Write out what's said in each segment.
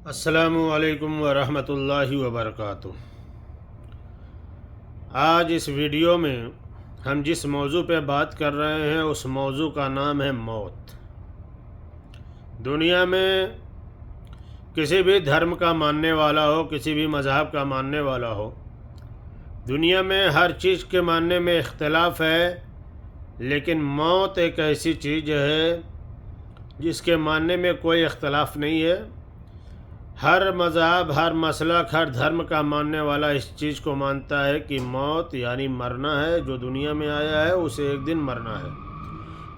السلام علیکم ورحمۃ اللہ وبرکاتہ۔ آج اس ویڈیو میں ہم جس موضوع پہ بات کر رہے ہیں اس موضوع کا نام ہے موت۔ دنیا میں کسی بھی دھرم کا ماننے والا ہو، کسی بھی مذہب کا ماننے والا ہو، دنیا میں ہر چیز کے ماننے میں اختلاف ہے، لیکن موت ایک ایسی چیز ہے جس کے ماننے میں کوئی اختلاف نہیں ہے۔ ہر مذہب، ہر مسلک، ہر دھرم کا ماننے والا اس چیز کو مانتا ہے کہ موت یعنی مرنا ہے۔ جو دنیا میں آیا ہے اسے ایک دن مرنا ہے،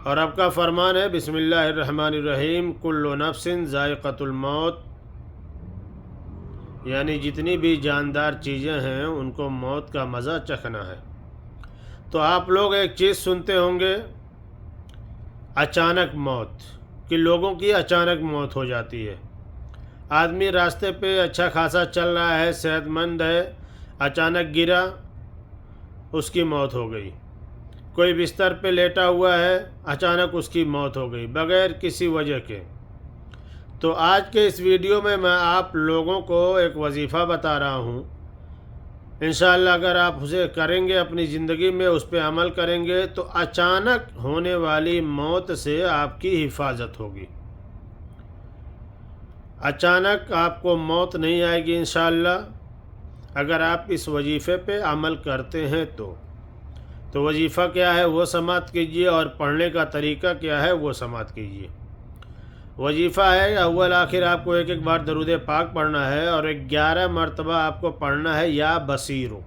اور اب کا فرمان ہے بسم اللہ الرحمن الرحیم، کل نفس ذائقۃ الموت، یعنی جتنی بھی جاندار چیزیں ہیں ان کو موت کا مزہ چکھنا ہے۔ تو آپ لوگ ایک چیز سنتے ہوں گے، اچانک موت، کہ لوگوں کی اچانک موت ہو جاتی ہے۔ آدمی راستے پہ اچھا خاصا چل رہا ہے، صحت مند ہے، اچانک گرا، اس کی موت ہو گئی۔ کوئی بستر پہ لیٹا ہوا ہے، اچانک اس کی موت ہو گئی بغیر کسی وجہ کے۔ تو آج کے اس ویڈیو میں آپ لوگوں کو ایک وظیفہ بتا رہا ہوں، انشاءاللہ اگر آپ اسے کریں گے، اپنی زندگی میں اس پہ عمل کریں گے تو اچانک ہونے والی موت سے آپ کی حفاظت ہوگی۔ اچانک آپ کو موت نہیں آئے گی انشاءاللہ، اگر آپ اس وظیفے پہ عمل کرتے ہیں تو وظیفہ کیا ہے وہ سماعت کیجئے، اور پڑھنے کا طریقہ کیا ہے وہ سماعت کیجئے۔ وظیفہ ہے اول آخر آپ کو ایک بار درود پاک پڑھنا ہے، اور 11 مرتبہ آپ کو پڑھنا ہے یا بصیرو،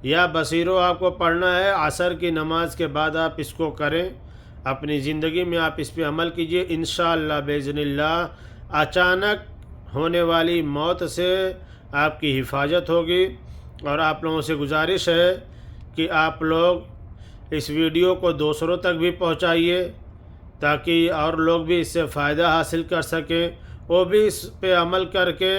یا بصیرو آپ کو پڑھنا ہے۔ عصر کی نماز کے بعد آپ اس کو کریں، اپنی زندگی میں آپ اس پہ عمل کیجئے، انشاءاللہ باذن اللہ اچانک ہونے والی موت سے آپ کی حفاظت ہوگی۔ اور آپ لوگوں سے گزارش ہے کہ آپ لوگ اس ویڈیو کو دوسروں تک بھی پہنچائیے، تاکہ اور لوگ بھی اس سے فائدہ حاصل کر سکیں، وہ بھی اس پہ عمل کر کے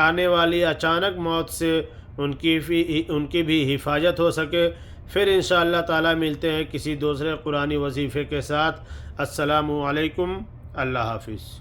آنے والی اچانک موت سے ان کی بھی حفاظت ہو سکے۔ پھر انشاءاللہ تعالی ملتے ہیں کسی دوسرے قرآنی وظیفے کے ساتھ۔ السلام علیکم، اللہ حافظ۔